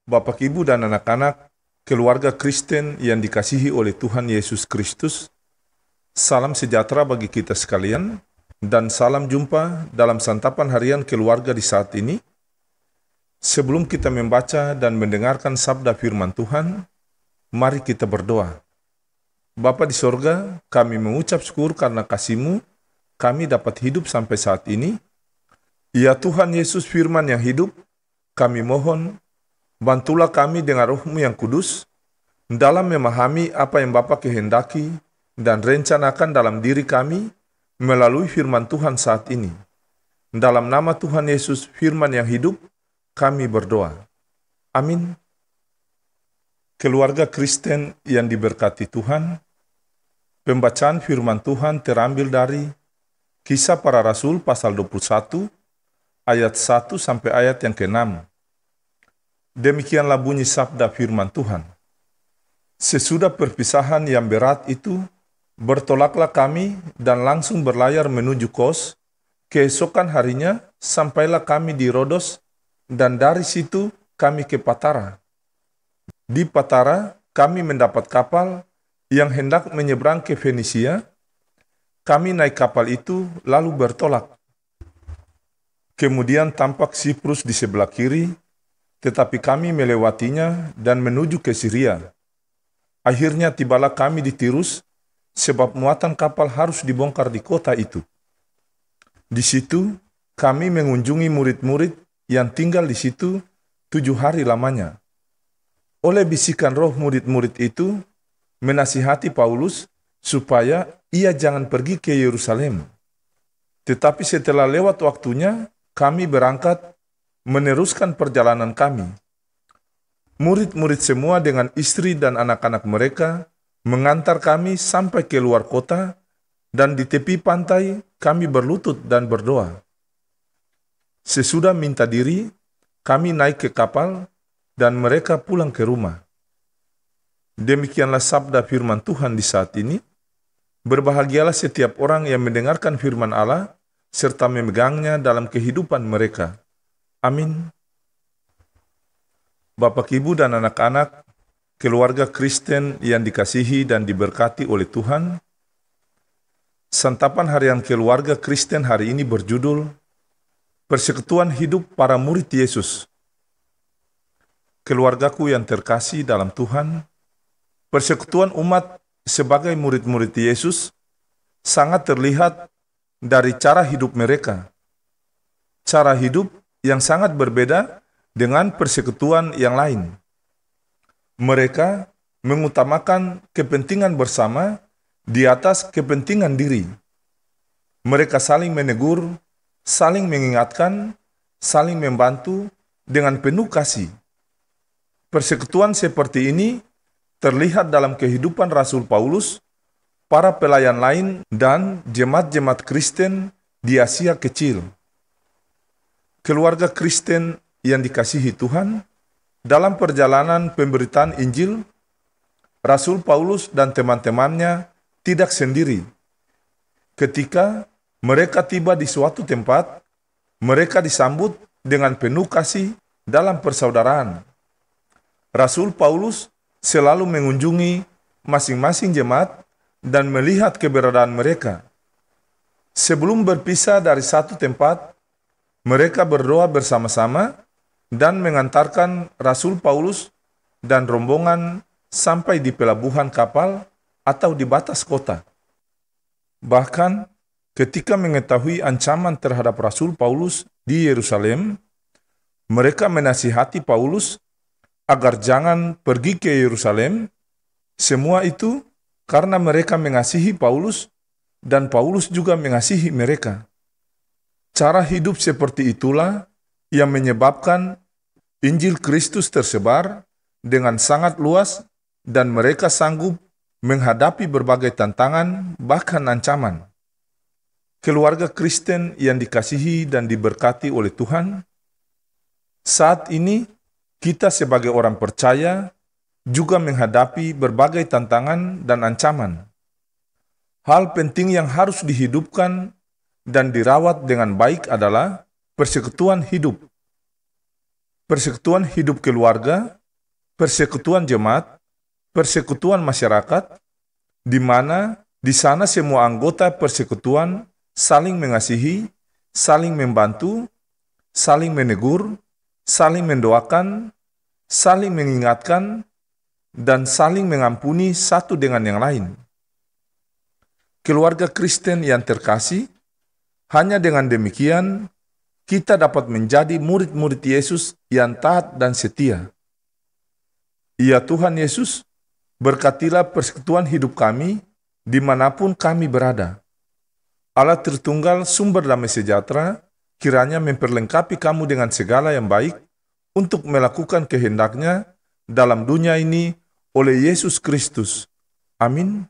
Bapak, Ibu, dan anak-anak, keluarga Kristen yang dikasihi oleh Tuhan Yesus Kristus, salam sejahtera bagi kita sekalian, dan salam jumpa dalam santapan harian keluarga di saat ini. Sebelum kita membaca dan mendengarkan sabda firman Tuhan, mari kita berdoa. Bapa di sorga, kami mengucap syukur karena kasih-Mu, kami dapat hidup sampai saat ini. Ya Tuhan Yesus firman yang hidup, kami mohon, bantulah kami dengan Roh-Mu yang kudus, dalam memahami apa yang Bapa kehendaki dan rencanakan dalam diri kami melalui firman Tuhan saat ini. Dalam nama Tuhan Yesus firman yang hidup, kami berdoa. Amin. Keluarga Kristen yang diberkati Tuhan, pembacaan firman Tuhan terambil dari Kisah Para Rasul pasal 21, ayat 1 sampai ayat yang ke-6. Demikianlah bunyi sabda firman Tuhan. Sesudah perpisahan yang berat itu, bertolaklah kami dan langsung berlayar menuju Kos. Keesokan harinya, sampailah kami di Rodos, dan dari situ kami ke Patara. Di Patara, kami mendapat kapal yang hendak menyeberang ke Fenisia. Kami naik kapal itu, lalu bertolak. Kemudian tampak Siprus di sebelah kiri, tetapi kami melewatinya dan menuju ke Syria. Akhirnya tibalah kami di Tirus, sebab muatan kapal harus dibongkar di kota itu. Di situ, kami mengunjungi murid-murid yang tinggal di situ 7 hari lamanya. Oleh bisikan roh murid-murid itu, menasihati Paulus supaya ia jangan pergi ke Yerusalem. Tetapi setelah lewat waktunya, kami berangkat meneruskan perjalanan kami. Murid-murid semua dengan istri dan anak-anak mereka mengantar kami sampai ke luar kota, dan di tepi pantai kami berlutut dan berdoa. Sesudah minta diri, kami naik ke kapal dan mereka pulang ke rumah. Demikianlah sabda firman Tuhan di saat ini. Berbahagialah setiap orang yang mendengarkan firman Allah serta memegangnya dalam kehidupan mereka. Amin. Bapak, Ibu, dan anak-anak, keluarga Kristen yang dikasihi dan diberkati oleh Tuhan, santapan harian keluarga Kristen hari ini berjudul Persekutuan Hidup Para Murid Yesus. Keluargaku yang terkasih dalam Tuhan, persekutuan umat sebagai murid-murid Yesus sangat terlihat dari cara hidup mereka. Cara hidup yang sangat berbeda dengan persekutuan yang lain. Mereka mengutamakan kepentingan bersama di atas kepentingan diri. Mereka saling menegur, saling mengingatkan, saling membantu dengan penuh kasih. Persekutuan seperti ini terlihat dalam kehidupan Rasul Paulus, para pelayan lain, dan jemaat-jemaat Kristen di Asia Kecil. Keluarga Kristen yang dikasihi Tuhan, dalam perjalanan pemberitaan Injil, Rasul Paulus dan teman-temannya tidak sendiri. Ketika mereka tiba di suatu tempat, mereka disambut dengan penuh kasih dalam persaudaraan. Rasul Paulus selalu mengunjungi masing-masing jemaat dan melihat keberadaan mereka. Sebelum berpisah dari satu tempat, mereka berdoa bersama-sama dan mengantarkan Rasul Paulus dan rombongan sampai di pelabuhan kapal atau di batas kota. Bahkan ketika mengetahui ancaman terhadap Rasul Paulus di Yerusalem, mereka menasihati Paulus agar jangan pergi ke Yerusalem. Semua itu karena mereka mengasihi Paulus dan Paulus juga mengasihi mereka. Cara hidup seperti itulah yang menyebabkan Injil Kristus tersebar dengan sangat luas dan mereka sanggup menghadapi berbagai tantangan, bahkan ancaman. Keluarga Kristen yang dikasihi dan diberkati oleh Tuhan, saat ini kita sebagai orang percaya juga menghadapi berbagai tantangan dan ancaman. Hal penting yang harus dihidupkan dan dirawat dengan baik adalah persekutuan hidup. persekutuan hidup keluarga, persekutuan jemaat, persekutuan masyarakat, di mana di sana semua anggota persekutuan saling mengasihi, saling membantu, saling menegur, saling mendoakan, saling mengingatkan, dan saling mengampuni satu dengan yang lain. Keluarga Kristen yang terkasih, hanya dengan demikian kita dapat menjadi murid-murid Yesus yang taat dan setia. Ya Tuhan Yesus, berkatilah persekutuan hidup kami dimanapun kami berada. Allah Tritunggal sumber damai sejahtera, kiranya memperlengkapi kamu dengan segala yang baik untuk melakukan kehendak-Nya dalam dunia ini oleh Yesus Kristus. Amin.